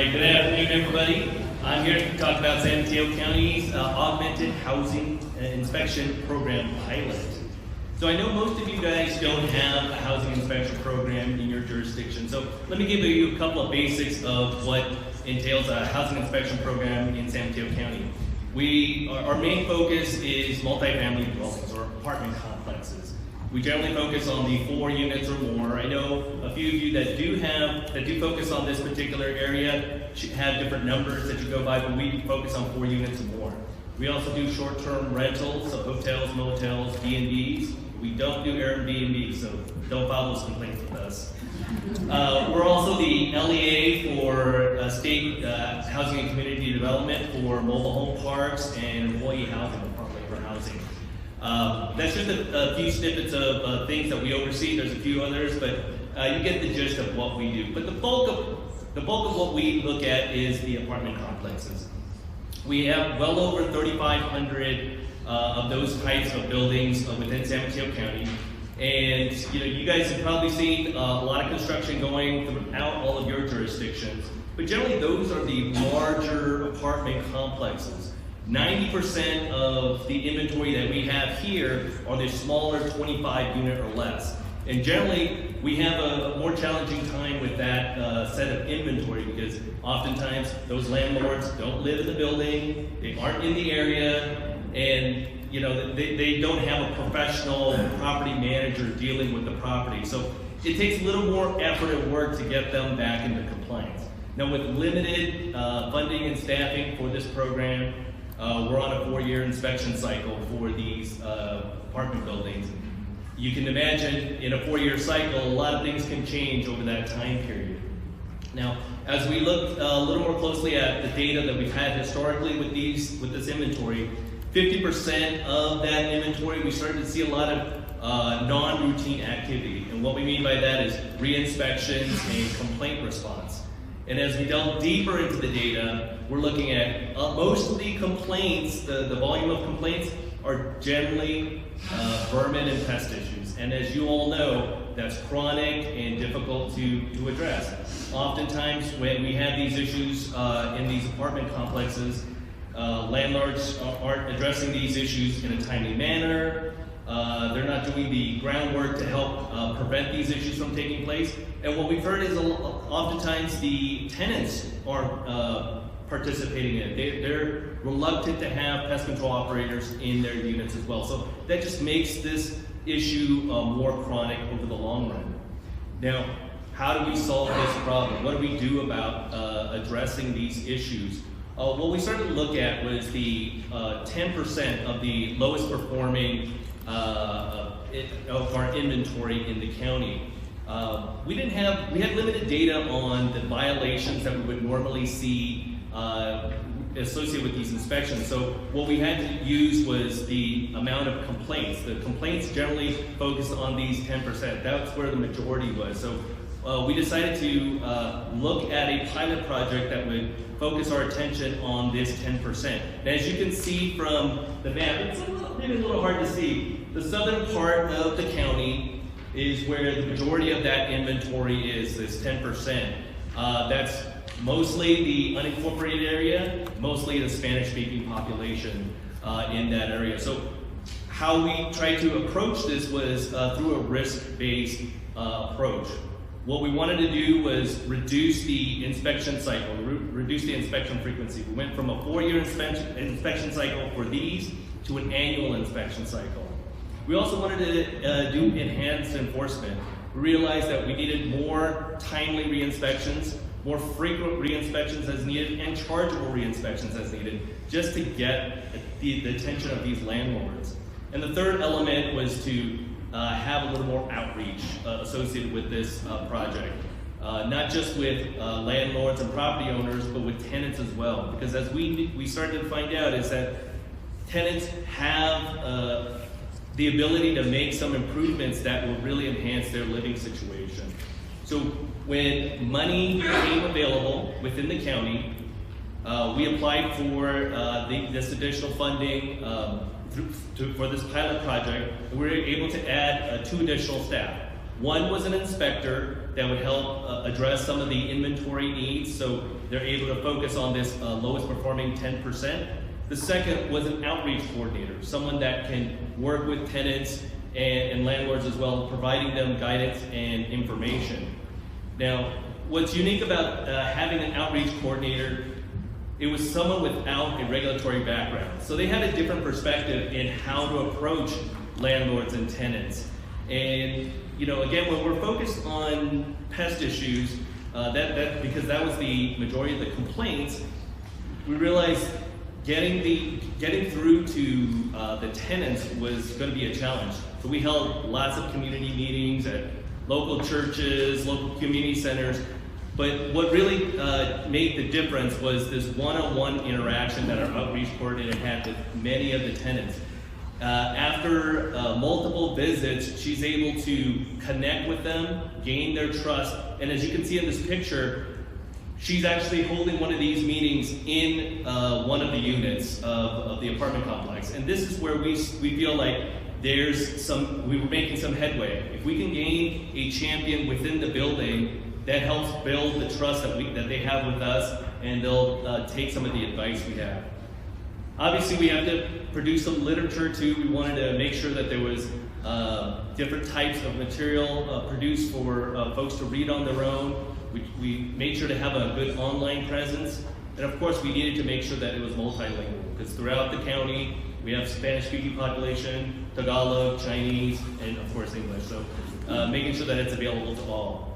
right, good afternoon, everybody. I'm here to talk about San Mateo County's Augmented Housing Inspection Program pilot. So I know most of you guys don't have a housing inspection program in your jurisdiction, so let me give you a couple of basics of what entails a housing inspection program in San Mateo County. Our main focus is multifamily dwellings or apartment complexes. We generally focus on the 4 units or more. I know a few of you that do focus on this particular area have different numbers that you go by, but we focus on 4 units or more. We also do short-term rentals, so hotels, motels, B&Bs. We don't do Airbnb, so don't file those complaints with us. We're also the LEA for state housing and community development for mobile home parks and employee housing, or labor housing. That's just a few snippets of things that we oversee. There's a few others, but you get the gist of what we do. But the bulk of what we look at is the apartment complexes. We have well over 3,500 of those types of buildings within San Mateo County. And you guys have probably seen a lot of construction going throughout all of your jurisdictions. But generally, those are the larger apartment complexes. 90% of the inventory that we have here are the smaller 25 unit or less. And generally, we have a more challenging time with that set of inventory because oftentimes those landlords don't live in the building, they aren't in the area, and they don't have a professional property manager dealing with the property. So it takes a little more effort and work to get them back into compliance. Now with limited funding and staffing for this program, we're on a 4-year inspection cycle for these apartment buildings. You can imagine in a 4-year cycle, a lot of things can change over that time period. Now, as we look a little more closely at the data that we've had historically with this inventory, 50% of that inventory, we started to see a lot of non-routine activity. And what we mean by that is re-inspections and complaint response. And as we delve deeper into the data, we're looking at most of the complaints, the volume of complaints are generally vermin and pest issues. And as you all know, that's chronic and difficult to address. Oftentimes when we have these issues in these apartment complexes, landlords aren't addressing these issues in a timely manner. They're not doing the groundwork to help prevent these issues from taking place. And what we've heard is oftentimes the tenants aren't participating in it. They're reluctant to have pest control operators in their units as well. So that just makes this issue more chronic over the long run. Now, how do we solve this problem? What do we do about addressing these issues? What we started to look at was the 10% of the lowest performing of our inventory in the county. We had limited data on the violations that we would normally see associated with these inspections. So what we had to use was the amount of complaints. The complaints generally focused on these 10%. That's where the majority was. So we decided to look at a pilot project that would focus our attention on this 10%. And as you can see from the map, it's maybe a little hard to see. The southern part of the county is where the majority of that inventory is, this 10%. That's mostly the unincorporated area, mostly the Spanish-speaking population in that area. So how we tried to approach this was through a risk-based approach. What we wanted to do was reduce the inspection cycle, reduce the inspection frequency. We went from a 4-year inspection cycle for these to an annual inspection cycle. We also wanted to do enhanced enforcement. We realized that we needed more timely re-inspections, more frequent re-inspections as needed, and chargeable re-inspections as needed, just to get the attention of these landlords. And the third element was to have a little more outreach associated with this project. Not just with landlords and property owners, but with tenants as well. Because as we started to find out is that tenants have the ability to make some improvements that will really enhance their living situation. So when money became available within the county, we applied for this additional funding for this pilot project. We were able to add 2 additional staff. One was an inspector that would help address some of the inventory needs, so they're able to focus on this lowest performing 10%. The second was an outreach coordinator, someone that can work with tenants and landlords as well, providing them guidance and information. Now, what's unique about having an outreach coordinator, it was someone without a regulatory background. So they had a different perspective in how to approach landlords and tenants. And again, when we're focused on pest issues, because that was the majority of the complaints, we realized getting through to the tenants was going to be a challenge. So we held lots of community meetings at local churches, local community centers. But what really made the difference was this one-on-one interaction that our outreach coordinator had with many of the tenants. After multiple visits, she's able to connect with them, gain their trust, and as you can see in this picture, she's actually holding one of these meetings in one of the units of the apartment complex. And this is where we feel like we were making some headway. If we can gain a champion within the building, that helps build the trust that they have with us, and they'll take some of the advice we have. Obviously, we have to produce some literature too. We wanted to make sure that there was different types of material produced for folks to read on their own. We made sure to have a good online presence, and of course, we needed to make sure that it was multilingual, because throughout the county, we have Spanish-speaking population, Tagalog, Chinese, and of course English. So making sure that it's available to all.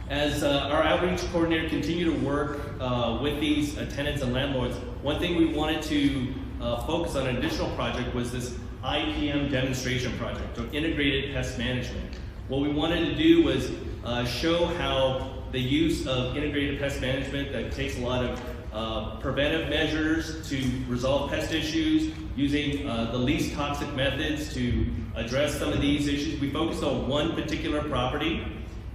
As our outreach coordinator continued to work with these tenants and landlords, one thing we wanted to focus on, an additional project, was this IPM demonstration project, or Integrated Pest Management. What we wanted to do was show how the use of integrated pest management that takes a lot of preventive measures to resolve pest issues, using the least toxic methods to address some of these issues. We focused on one particular property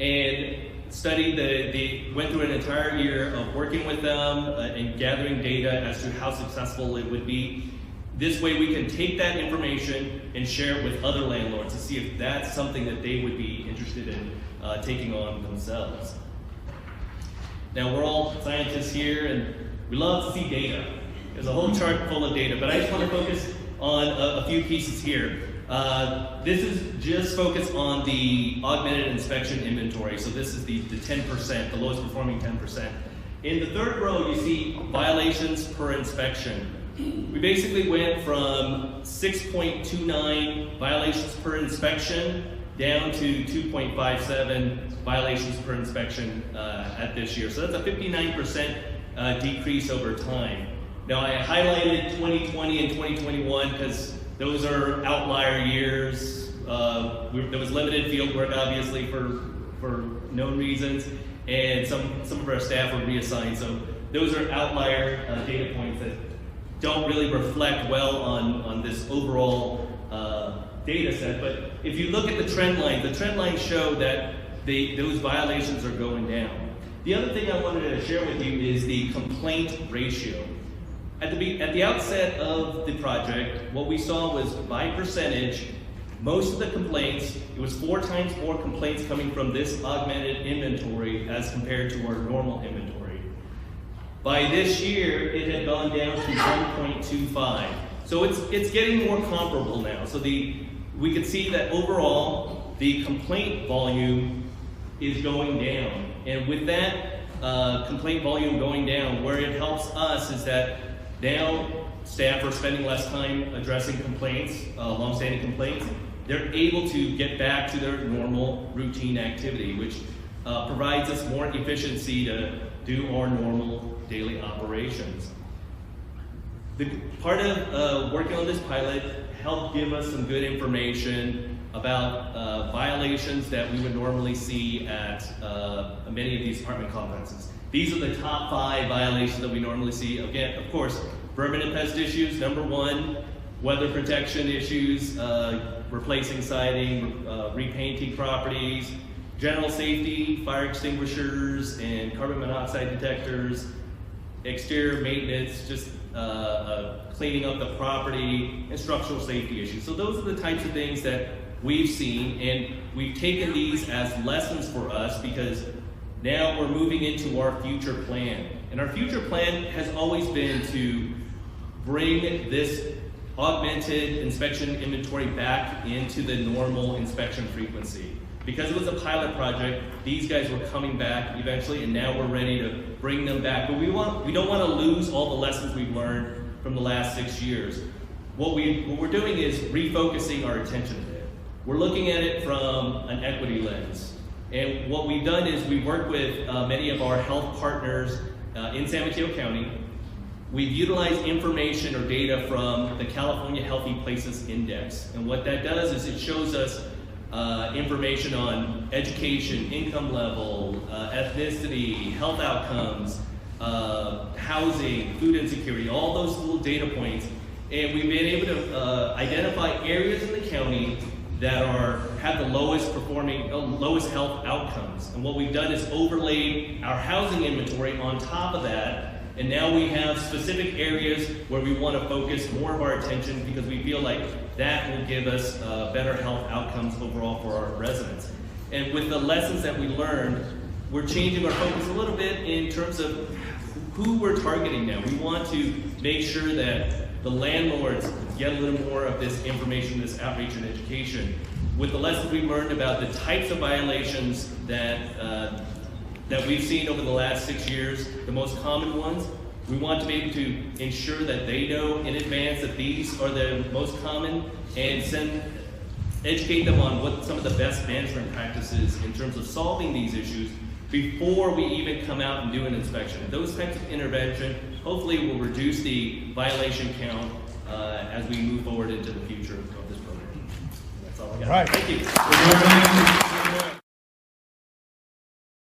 and went through an entire year of working with them and gathering data as to how successful it would be. This way we can take that information and share it with other landlords to see if that's something that they would be interested in taking on themselves. Now, we're all scientists here and we love to see data. There's a whole chart full of data, but I just want to focus on a few pieces here. This is just focused on the augmented inspection inventory. So this is the 10%, the lowest performing 10%. In the third row, you see violations per inspection. We basically went from 6.29 violations per inspection down to 2.57 violations per inspection at this year. So that's a 59% decrease over time. Now, I highlighted 2020 and 2021 because those are outlier years. There was limited field work, obviously, for known reasons, and some of our staff were reassigned. So those are outlier data points that don't really reflect well on this overall data set. But if you look at the trend lines show that those violations are going down. The other thing I wanted to share with you is the complaint ratio. At the outset of the project, what we saw was, by percentage, most of the complaints, it was 4 times more complaints coming from this augmented inventory as compared to our normal inventory. By this year, it had gone down to 1.25. So it's getting more comparable now. So we can see that overall, the complaint volume is going down. And with that complaint volume going down, where it helps us is that now staff are spending less time addressing complaints, long-standing complaints. They're able to get back to their normal routine activity, which provides us more efficiency to do our normal daily operations. The part of working on this pilot helped give us some good information about violations that we would normally see at many of these apartment complexes. These are the top 5 violations that we normally see. Again, of course, vermin and pest issues, number 1, weather protection issues, replacing siding, repainting properties, general safety, fire extinguishers and carbon monoxide detectors, exterior maintenance, just cleaning up the property, and structural safety issues. So those are the types of things that we've seen, and we've taken these as lessons for us because now we're moving into our future plan. And our future plan has always been to bring this augmented inspection inventory back into the normal inspection frequency. Because it was a pilot project, these guys were coming back eventually, and now we're ready to bring them back. But we don't want to lose all the lessons we've learned from the last 6 years. What we're doing is refocusing our attention a bit. We're looking at it from an equity lens. And what we've done is we've worked with many of our health partners in San Mateo County. We've utilized information or data from the California Healthy Places Index. And what that does is it shows us information on education, income level, ethnicity, health outcomes, housing, food insecurity, all those little data points. And we've been able to identify areas in the county that have the lowest health outcomes. And what we've done is overlaid our housing inventory on top of that. And now we have specific areas where we want to focus more of our attention because we feel like that will give us better health outcomes overall for our residents. And with the lessons that we learned, we're changing our focus a little bit in terms of who we're targeting now. We want to make sure that the landlords get a little more of this information, this outreach and education. With the lessons we've learned about the types of violations that we've seen over the last 6 years, the most common ones, we want to be able to ensure that they know in advance that these are the most common and educate them on what some of the best management practices in terms of solving these issues before we even come out and do an inspection. Those types of intervention hopefully will reduce the violation count as we move forward into the future of this program. That's all I got. All right. Thank you.